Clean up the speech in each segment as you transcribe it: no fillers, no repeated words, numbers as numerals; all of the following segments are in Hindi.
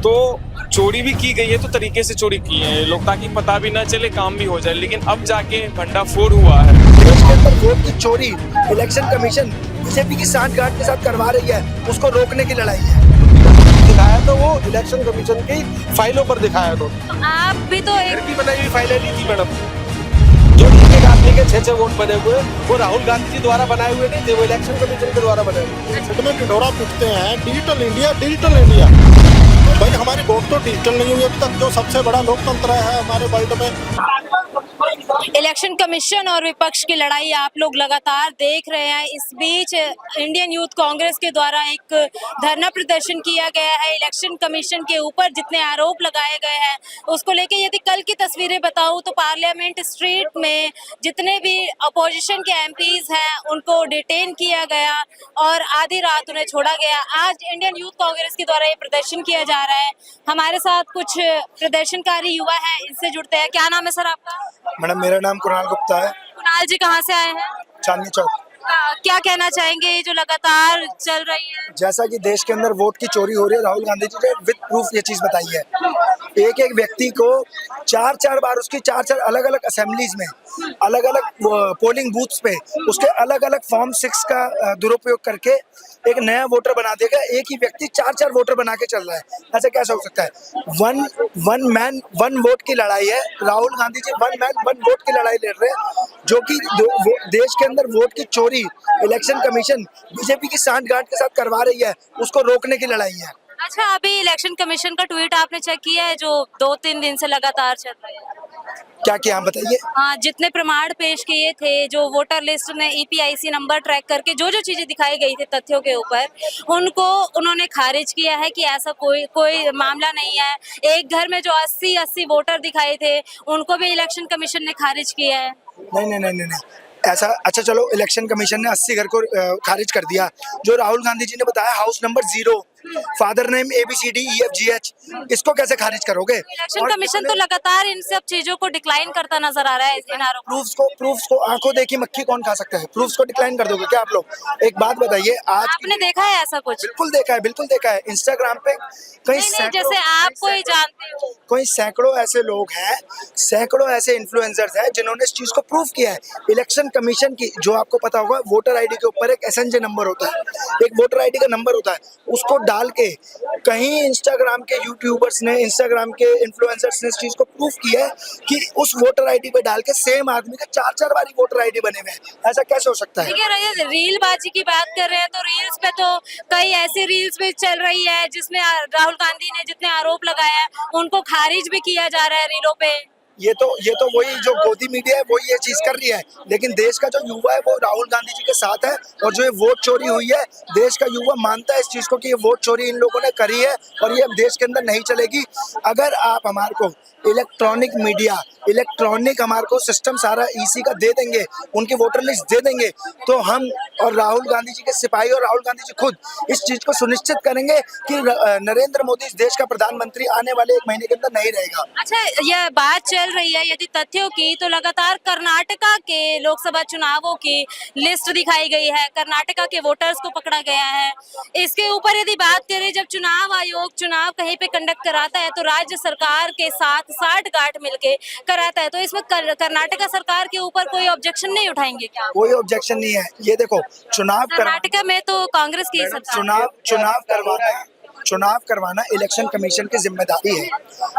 तो चोरी भी की गई है, तो तरीके से चोरी की है ये लोग, ताकि पता भी ना चले, काम भी हो जाए। लेकिन अब जाके भंडाफोड़ हुआ है। देश के अंदर वोट की चोरी इलेक्शन कमीशन बीजेपी की सांठगांठ के साथ करवा रही है, उसको रोकने की लड़ाई है। दिखाया तो वो इलेक्शन कमीशन की फाइलों पर दिखाया तो आप भी तो एक की बनाई हुई फाइलें नहीं थी मैडम। जो एक एक आदमी के 6-6 वोट बने हुए वो राहुल गांधी जी द्वारा बनाए हुए नहीं थे, वो इलेक्शन कमीशन के द्वारा बनाए हुए। में ढिढोरा पीटते हैं डिजिटल इंडिया डिजिटल इंडिया। भाई हमारी वोट तो डिजिटल नहीं हुई अभी तक, जो सबसे बड़ा लोकतंत्र है हमारे वर्ल्ड में। इलेक्शन कमीशन और विपक्ष की लड़ाई आप लोग लगातार देख रहे हैं। इस बीच इंडियन यूथ कांग्रेस के द्वारा एक धरना प्रदर्शन किया गया है इलेक्शन कमीशन के ऊपर। जितने आरोप लगाए गए हैं उसको लेके यदि कल की तस्वीरें बताऊं तो पार्लियामेंट स्ट्रीट में जितने भी अपोजिशन के एमपीज हैं उनको डिटेन किया गया और आधी रात उन्हें छोड़ा गया। आज इंडियन यूथ कांग्रेस के द्वारा ये प्रदर्शन किया जा रहा है। हमारे साथ कुछ प्रदर्शनकारी युवा हैं, इनसे जुड़ते हैं। क्या नाम है सर आपका? मैडम मेरा नाम कुणाल गुप्ता है, कुणाल जी कहाँ से आए हैं? चांदनी चौक। क्या कहना चाहेंगे ये जो लगातार चल रही है? जैसा कि देश के अंदर वोट की चोरी हो रही है, राहुल गांधी जी ने विद प्रूफ ये चीज बताई है। एक एक व्यक्ति को 4-4 बार उसकी 4-4 अलग अलग असेंबलीज में अलग अलग पोलिंग बूथ्स पे उसके अलग अलग फॉर्म 6 का दुरुपयोग करके एक नया वोटर बना देगा। एक ही व्यक्ति 4-4 वोटर बना के चल रहा है, ऐसा कैसे हो सकता है? वन मैन वन वोट की लड़ाई है। Rahul Gandhi ji one man one vote की लड़ाई लड़ रहे हैं, जो कि देश के अंदर वोट की चोरी इलेक्शन कमीशन बीजेपी की सांठगांठ के साथ करवा रही है, उसको रोकने की लड़ाई है। अच्छा, अभी इलेक्शन कमीशन का ट्वीट आपने चेक किया है जो 2-3 दिन से लगातार चल रहा है? क्या किया, हम बताइए। हाँ, जितने प्रमाण पेश किए थे, जो वोटर लिस्ट में ईपीआईसी नंबर ट्रैक करके जो जो चीजें दिखाई गई थी तथ्यों के ऊपर, उनको उन्होंने खारिज किया है कि ऐसा कोई मामला नहीं है। एक घर में जो 80 वोटर दिखाए थे उनको भी इलेक्शन कमीशन ने खारिज किया है। नहीं ऐसा। अच्छा चलो, इलेक्शन कमीशन ने 80 घर को खारिज कर दिया। जो राहुल गांधी जी ने बताया house number 0, father name ABCDEFGH, इसको कैसे खारिज करोगे? इलेक्शन कमीशन तो लगातार इन सब चीजों को डिक्लाइन करता नजर आ रहा है। इन आरोपों प्रूफ्स को आंखों देखी मक्खी कौन खा सकता है? प्रूफ्स को डिक्लाइन कर दोगे क्या आप लोग? एक बात बताइए, आज आपने देखा है ऐसा कुछ? बिल्कुल देखा है। इंस्टाग्राम पे कई जैसे आप कोई जानते हो, कोई सैकड़ों ऐसे लोग हैं, सैकड़ों ऐसे इन्फ्लुएंसर्स हैं जिन्होंने इस चीज को प्रूफ किया है। इलेक्शन कमीशन की, जो आपको पता होगा, वोटर आईडी के ऊपर एक SNJ नंबर होता है, एक वोटर आईडी का नंबर होता है, उसको डाल के कहीं इंस्टाग्राम के यूट्यूबर्स ने, इंस्टाग्राम के इन्फ्लुएंसर्स ने इस चीज को प्रूफ किया है कि उस वोटर आईडी पे डाल के सेम आदमी का 4-4 बारी वोटर आईडी बने हुए हैं। ऐसा कैसे हो सकता है? देखिए, रील बाजी की बात कर रहे हैं तो रील्स पे तो कई ऐसी रील्स भी चल रही है जिसमें राहुल गांधी ने जितने आरोप लगाए हैं उनको खारिज भी किया जा रहा है रीलों पे। ये तो वही जो गोदी मीडिया है वही ये चीज कर रही है, लेकिन देश का जो युवा है वो राहुल गांधी जी के साथ है। और जो ये वोट चोरी हुई है, देश का युवा मानता है इस चीज को कि ये वोट चोरी इन लोगों ने करी है और ये अब देश के अंदर नहीं चलेगी। अगर आप हमारे को इलेक्ट्रॉनिक मीडिया, इलेक्ट्रॉनिक हमारे को सिस्टम सारा EC का दे देंगे, उनकी वोटर लिस्ट दे देंगे, तो हम और राहुल गांधी जी के सिपाही और राहुल गांधी जी खुद इस चीज को सुनिश्चित करेंगे कि नरेंद्र मोदी इस देश का प्रधानमंत्री आने वाले 1 महीने के अंदर नहीं रहेगा। अच्छा, यह बात चल रही है यदि तथ्यों की, तो लगातार कर्नाटका के लोकसभा चुनावों की लिस्ट दिखाई गई है, कर्नाटका के वोटर्स को पकड़ा गया है। इसके ऊपर यदि बात करें, जब चुनाव आयोग चुनाव कहीं पे कंडक्ट कराता है तो राज्य सरकार के साथ सांठगांठ मिलके कराता है, तो इसमें कर्नाटका सरकार के ऊपर कोई ऑब्जेक्शन नहीं उठाएंगे क्या? कोई ऑब्जेक्शन नहीं है। ये देखो, कर्नाटका में तो कांग्रेस की सरकार, चुनाव करवाना इलेक्शन कमीशन की जिम्मेदारी है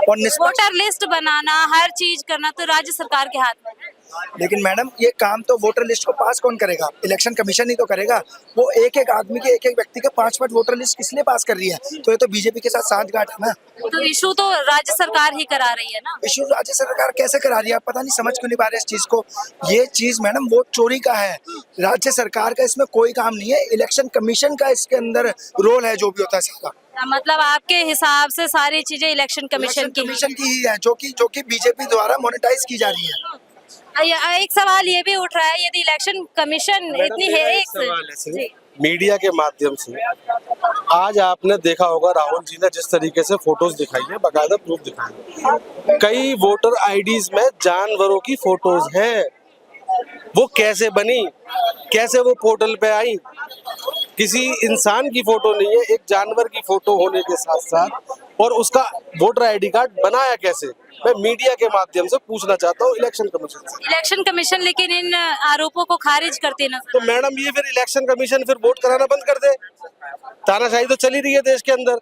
और वोटर लिस्ट बनाना, हर चीज करना तो राज्य सरकार के हाथ में है। लेकिन मैडम, ये काम तो वोटर लिस्ट को पास कौन करेगा? इलेक्शन कमीशन ही तो करेगा। वो एक एक आदमी के, एक एक व्यक्ति के 5-5 वोटर लिस्ट किस लिए पास कर रही है? तो ये तो बीजेपी के साथ सांठगांठ है ना। तो इशू तो राज्य सरकार ही करा रही है ना। इशू राज्य सरकार कैसे करा रही है? आप पता नहीं, समझ क्यों नहीं पा रहे इस चीज को। ये चीज मैडम वोट चोरी का है, राज्य सरकार का इसमें कोई काम नहीं है। इलेक्शन कमीशन का इसके अंदर रोल है, जो भी होता है सारा। मतलब आपके हिसाब से सारी चीजें इलेक्शन कमीशन की ही है, जो कि बीजेपी द्वारा मोनेटाइज की जा रही है। एक सवाल ये भी उठ रहा है, यदि इलेक्शन कमीशन इतनी है, मीडिया के माध्यम से आज आपने देखा होगा राहुल जी ने जिस तरीके से फोटोज दिखाई है, बाकायदा प्रूफ दिखाई, कई वोटर आईडीज में जानवरों की फोटोज हैं। वो कैसे बनी, कैसे वो पोर्टल पे आई? किसी इंसान की फोटो नहीं है, एक जानवर की फोटो होने के साथ साथ और उसका वोटर आईडी कार्ड बनाया कैसे, मैं मीडिया के माध्यम से पूछना चाहता हूँ इलेक्शन कमीशन से। इलेक्शन कमीशन लेकिन इन आरोपों को खारिज करते नजर तो मैडम ये फिर इलेक्शन कमीशन फिर वोट कराना बंद कर दे। तानाशाही तो चली रही है देश के अंदर।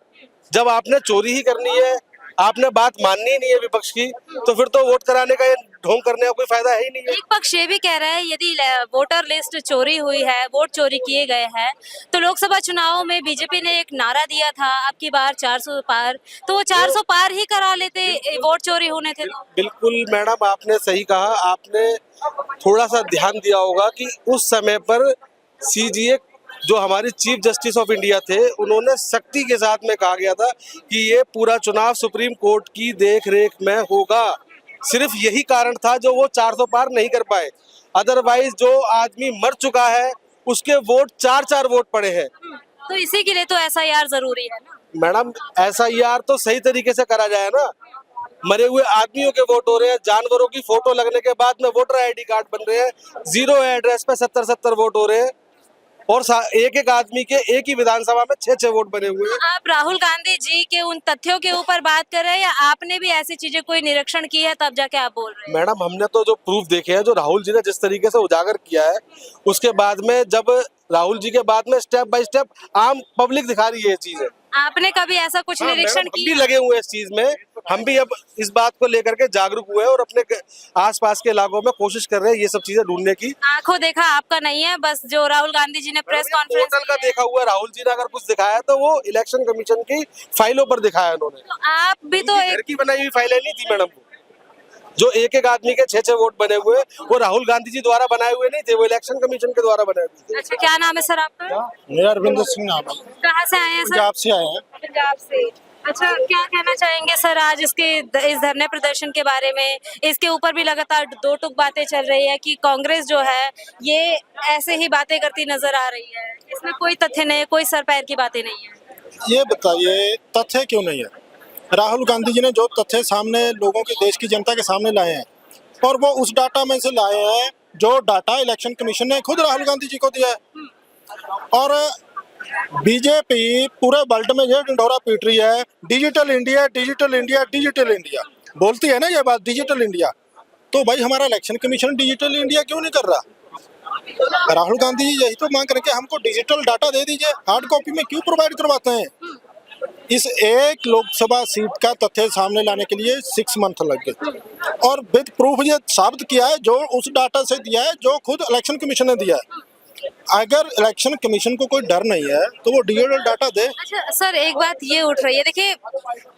जब आपने चोरी ही करनी है, आपने बात माननी ही नहीं है विपक्ष की, तो फिर तो वोट कराने का, ये ढोंग करने का कोई फायदा है ही नहीं है। एक पक्ष ये भी कह रहा है यदि वोटर लिस्ट चोरी हुई है, वोट चोरी किए गए हैं, तो लोकसभा चुनाव में बीजेपी ने एक नारा दिया था अब की बार 400 पार, तो वो 400 पार ही करा लेते वोट चोरी होने थे तो। बिल्कुल मैडम, आपने सही कहा। आपने थोड़ा सा ध्यान दिया होगा कि उस समय पर सीजीए जो हमारे चीफ जस्टिस ऑफ इंडिया थे, उन्होंने सख्ती के साथ में कहा गया था कि ये पूरा चुनाव सुप्रीम कोर्ट की देख रेख में होगा। सिर्फ यही कारण था जो वो 400 पार नहीं कर पाए। अदरवाइज जो आदमी मर चुका है उसके वोट 4-4 वोट पड़े हैं। तो इसी के लिए तो एसआईआर जरूरी है ना। मैडम एसआईआर तो सही तरीके से करा जाए ना। मरे हुए आदमियों के वोट हो रहे हैं, जानवरों की फोटो लगने के बाद में वोटर आईडी कार्ड बन रहे हैं, 0 एड्रेस पे 70-70 वोट हो रहे हैं, और एक एक आदमी के एक ही विधानसभा में 6-6 वोट बने हुए हैं। आप राहुल गांधी जी के उन तथ्यों के ऊपर बात कर रहे हैं या आपने भी ऐसी चीजें कोई निरीक्षण की है तब जाके आप बोल रहे हैं? मैडम हमने तो जो प्रूफ देखे हैं, जो राहुल जी ने जिस तरीके से उजागर किया है, उसके बाद में जब राहुल जी के बाद में स्टेप बाय स्टेप आम पब्लिक दिखा रही है ये चीजें। आपने कभी ऐसा कुछ निरीक्षण हम भी किया? लगे हुए हैं इस चीज में। हम भी अब इस बात को लेकर के जागरूक हुए और अपने आसपास के इलाकों में कोशिश कर रहे हैं ये सब चीजें ढूंढने की। आंखों देखा आपका नहीं है, बस जो राहुल गांधी जी ने प्रेस कॉन्फ्रेंस पोर्टल का देखा हुआ है। राहुल जी ने अगर कुछ दिखाया तो वो इलेक्शन कमीशन की फाइलों पर दिखाया उन्होंने। तो आप भी तो घर की बनाई हुई फाइलें नहीं थी मैडम। जो एक एक आदमी के 6-6 वोट बने हुए, वो राहुल गांधी जी द्वारा बनाए हुए नहीं थे, वो इलेक्शन कमीशन के द्वारा बनाए हुए थे। अच्छा, क्या नाम है सर आपका? मेरा अरविंदर सिंह नाम है, कहाँ से आए हैं सर? पंजाब से आए हैं। पंजाब से। अच्छा, क्या कहना चाहेंगे सर आज इस धरने प्रदर्शन के बारे में? इसके ऊपर भी लगातार दो टूक बातें चल रही है कि कांग्रेस जो है ये ऐसे ही बातें करती नजर आ रही है, इसमें कोई तथ्य नहीं है, कोई सर पैर की बातें नहीं है। ये बताइए तथ्य क्यों नहीं है? राहुल गांधी जी ने जो तथ्य सामने लोगों के, देश की जनता के सामने लाए हैं, और वो उस डाटा में से लाए हैं जो डाटा इलेक्शन कमीशन ने खुद राहुल गांधी जी को दिया है। और बीजेपी पूरे वर्ल्ड में ये ढिंढोरा पीट रही है, digital India, digital India, digital India बोलती है ना ये बात, डिजिटल इंडिया। तो भाई हमारा इलेक्शन कमीशन डिजिटल इंडिया क्यों नहीं कर रहा? राहुल गांधी जी यही तो मांग रहे हैं कि हमको डिजिटल डाटा दे दीजिए, हार्ड कॉपी में क्यों प्रोवाइड करवाते हैं? इस एक लोकसभा सीट का तथ्य सामने लाने के लिए 6 मंथ लग गए, और विद प्रूफ ये साबित किया है जो उस डाटा से दिया है जो खुद इलेक्शन कमीशन ने दिया है। अगर इलेक्शन कमीशन को कोई डर नहीं है तो वो डिजिटल डाटा दे। अच्छा सर, एक बात ये उठ रही है, देखिए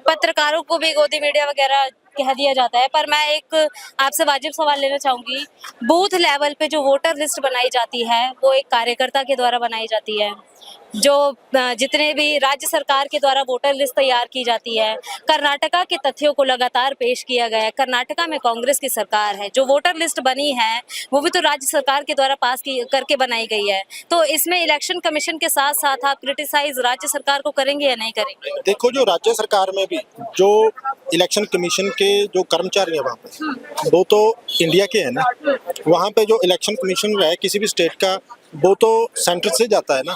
पत्रकारों को भी गोदी मीडिया वगैरह कह दिया जाता है, पर मैं एक आपसे वाजिब सवाल लेना चाहूंगी। बूथ लेवल पे जो वोटर लिस्ट बनाई जाती है वो एक कार्यकर्ता के द्वारा बनाई जाती है, जो जितने भी राज्य सरकार के द्वारा वोटर लिस्ट तैयार की जाती है। कर्नाटका के तथ्यों को लगातार पेश किया गया है। कर्नाटका में कांग्रेस की सरकार है, जो वोटर लिस्ट बनी है वो भी तो राज्य सरकार के द्वारा करके बनाई गई है। तो इसमें इलेक्शन कमीशन के साथ साथ आप क्रिटिसाइज राज्य सरकार को करेंगे या नहीं करेंगे? देखो, जो राज्य सरकार में भी जो इलेक्शन कमीशन के जो कर्मचारी हैं वहाँ पे, वो तो इंडिया के हैं ना। वहाँ पे जो इलेक्शन कमीशन है किसी भी स्टेट का, वो तो सेंटर से जाता है ना।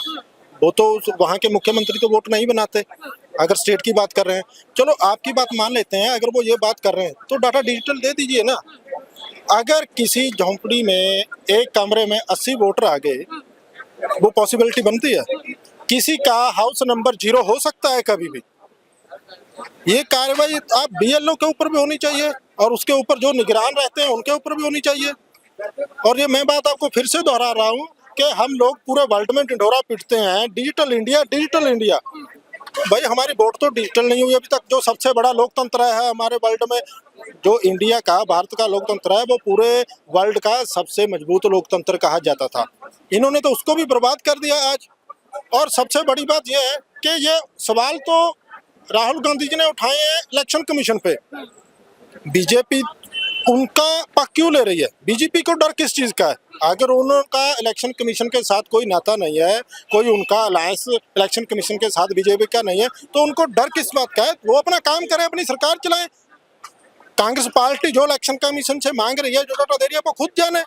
वो तो वहाँ के मुख्यमंत्री तो वोट नहीं बनाते। अगर स्टेट की बात कर रहे हैं, चलो आपकी बात मान लेते हैं, अगर वो ये बात कर रहे हैं तो डाटा डिजिटल दे दीजिए ना। अगर किसी झोंपड़ी में एक कमरे में 80 वोटर आ गए, वो पॉसिबिलिटी बनती है? किसी का हाउस नंबर 0 हो सकता है कभी भी। ये कार्रवाई आप बीएलओ के ऊपर भी होनी चाहिए, और उसके ऊपर जो निगरान रहते हैं उनके ऊपर भी होनी चाहिए। और ये मैं बात आपको फिर से दोहरा रहा हूँ कि हम लोग पूरे वर्ल्ड में ढिंढोरा पीटते हैं, डिजिटल इंडिया, डिजिटल इंडिया। भाई हमारी वोट तो डिजिटल नहीं हुई अभी तक। जो सबसे बड़ा लोकतंत्र है हमारे वर्ल्ड में, जो इंडिया का, भारत का लोकतंत्र है, वो पूरे वर्ल्ड का सबसे मजबूत लोकतंत्र कहा जाता था। इन्होंने तो उसको भी बर्बाद कर दिया आज। और सबसे बड़ी बात यह है कि ये सवाल तो राहुल गांधी जी ने उठाए हैं इलेक्शन कमीशन पे। बीजेपी उनका पक्ष क्यों ले रही है? बीजेपी को डर किस चीज का है? अगर उनका इलेक्शन कमीशन के साथ कोई नाता नहीं है, कोई उनका अलायंस इलेक्शन कमीशन के साथ बीजेपी का नहीं है, तो उनको डर किस बात का है? वो अपना काम करें, अपनी सरकार चलाएं। कांग्रेस पार्टी जो इलेक्शन कमीशन से मांग रही है, जो डाटा दे रही है, वो खुद जाने।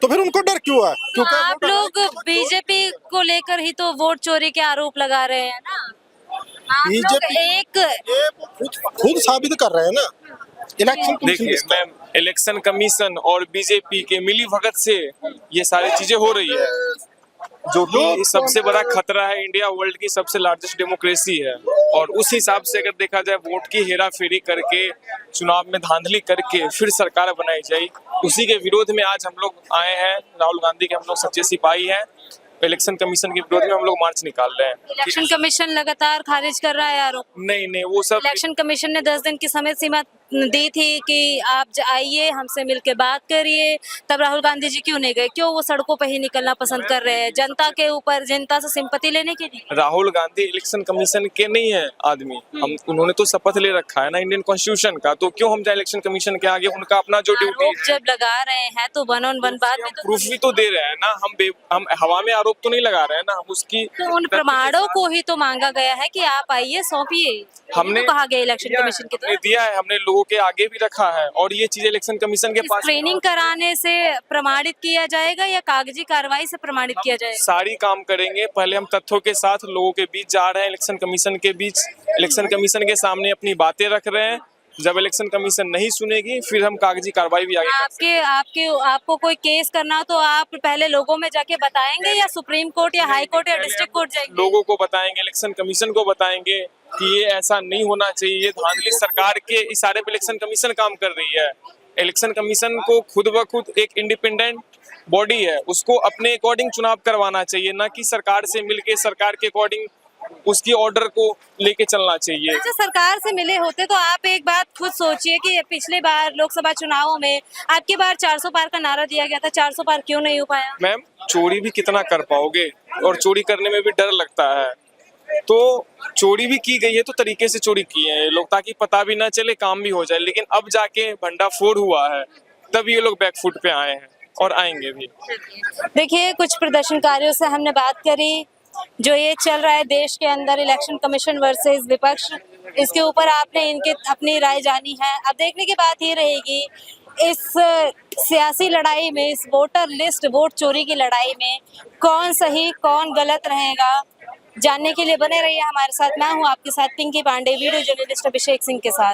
तो फिर उनको डर क्यों है? क्योंकि आप लोग बीजेपी को लेकर ही तो वोट चोरी के आरोप लगा रहे हैं ना। आप लोग बीजेपी एक ये खुद साबित कर रहे हैं ना इलेक्शन कमीशन देखिए किसका है? मैम, इलेक्शन कमीशन और बीजेपी के मिली भगत से ये सारी चीजें हो रही है, जो कि सबसे बड़ा खतरा है। इंडिया वर्ल्ड की सबसे लार्जेस्ट डेमोक्रेसी है, और उस हिसाब से अगर देखा जाए वोट की हेरा फेरी करके, चुनाव में धांधली करके फिर सरकार बनाई जाए, उसी के विरोध में आज हम लोग आए हैं। राहुल गांधी के हम लोग सच्चे सिपाही हैं। इलेक्शन कमीशन के विरोध में हम लोग मार्च निकाल रहे हैं। इलेक्शन कमीशन लगातार खारिज कर रहा है आरोप। नहीं, वो सब इलेक्शन कमीशन ने 10 दिन की समय सीमा दी थी कि आप आइए, हमसे मिलके बात करिए, तब राहुल गांधी जी क्यों नहीं गए? क्यों वो सड़कों पे ही निकलना पसंद कर रहे हैं जनता के ऊपर, जनता से सिंपैथी लेने के लिए? राहुल गांधी इलेक्शन कमीशन के नहीं है आदमी, हम उन्होंने तो शपथ ले रखा है ना इंडियन कॉन्स्टिट्यूशन का, तो क्यों हम जाए इलेक्शन कमीशन के आगे? उनका अपना जो ड्यूटी आरोप जब लगा रहे हैं तो वन ऑन वन बात भी तो प्रूफ भी तो दे रहे हैं ना। हम हवा में आरोप तो नहीं लगा रहे हैं ना, हम उसकी तो उन प्रमाणों को ही तो मांगा गया है कि आप आइए, सौंपिए। हमने तो कहा गया इलेक्शन कमीशन की हमने तरफ। दिया है, हमने लोगों के आगे भी रखा है, और ये चीजें इलेक्शन कमीशन के पास ट्रेनिंग कराने से प्रमाणित किया जाएगा या कागजी कार्रवाई से प्रमाणित किया जाएगा? सारी काम करेंगे। पहले हम तथ्यों के साथ लोगों के बीच जा रहे हैं, इलेक्शन कमीशन के बीच, इलेक्शन कमीशन के सामने अपनी बातें रख रहे हैं। जब इलेक्शन कमीशन नहीं सुनेगी फिर हम कागजी कार्रवाई भी आगे कर सकते आपको कोई केस करना हो तो आप पहले लोगों में जाके बताएंगे या सुप्रीम कोर्ट या हाई कोर्ट या डिस्ट्रिक्ट कोर्ट हैं। जाएंगे? लोगों को बताएंगे, इलेक्शन कमीशन को बताएंगे कि ये ऐसा नहीं होना चाहिए, ये धांधली सरकार के इशारे पे इलेक्शन कमीशन काम कर रही है। इलेक्शन कमीशन को खुद ब खुद एक इंडिपेंडेंट बॉडी है, उसको अपने अकॉर्डिंग चुनाव करवाना चाहिए, ना कि सरकार से मिलके सरकार के अकॉर्डिंग उसकी ऑर्डर को लेके चलना चाहिए। अच्छा, सरकार से मिले होते तो आप एक बात खुद सोचिए कि पिछले बार लोकसभा चुनावों में आपकी बार 400 पार का नारा दिया गया था, 400 पार क्यों नहीं हो पाया? मैम, चोरी भी कितना कर पाओगे, और चोरी करने में भी डर लगता है। तो चोरी भी की गई है तो तरीके से चोरी की है ये लोग, ताकि पता भी ना चले, काम भी हो जाए। लेकिन अब जाके भंडाफोड़ हुआ है, तब ये लोग बैकफुट पे आए हैं और आएंगे भी। देखिए, कुछ प्रदर्शनकारियों से हमने बात करी। जो ये चल रहा है देश के अंदर, इलेक्शन कमीशन वर्सेस विपक्ष, इसके ऊपर आपने इनके अपनी राय जानी है। अब देखने की बात ये रहेगी इस सियासी लड़ाई में, इस वोटर लिस्ट वोट चोरी की लड़ाई में कौन सही कौन गलत रहेगा। जानने के लिए बने रहिए हमारे साथ। मैं हूँ आपके साथ पिंकी पांडे, वीडियो जर्नलिस्ट अभिषेक सिंह के साथ।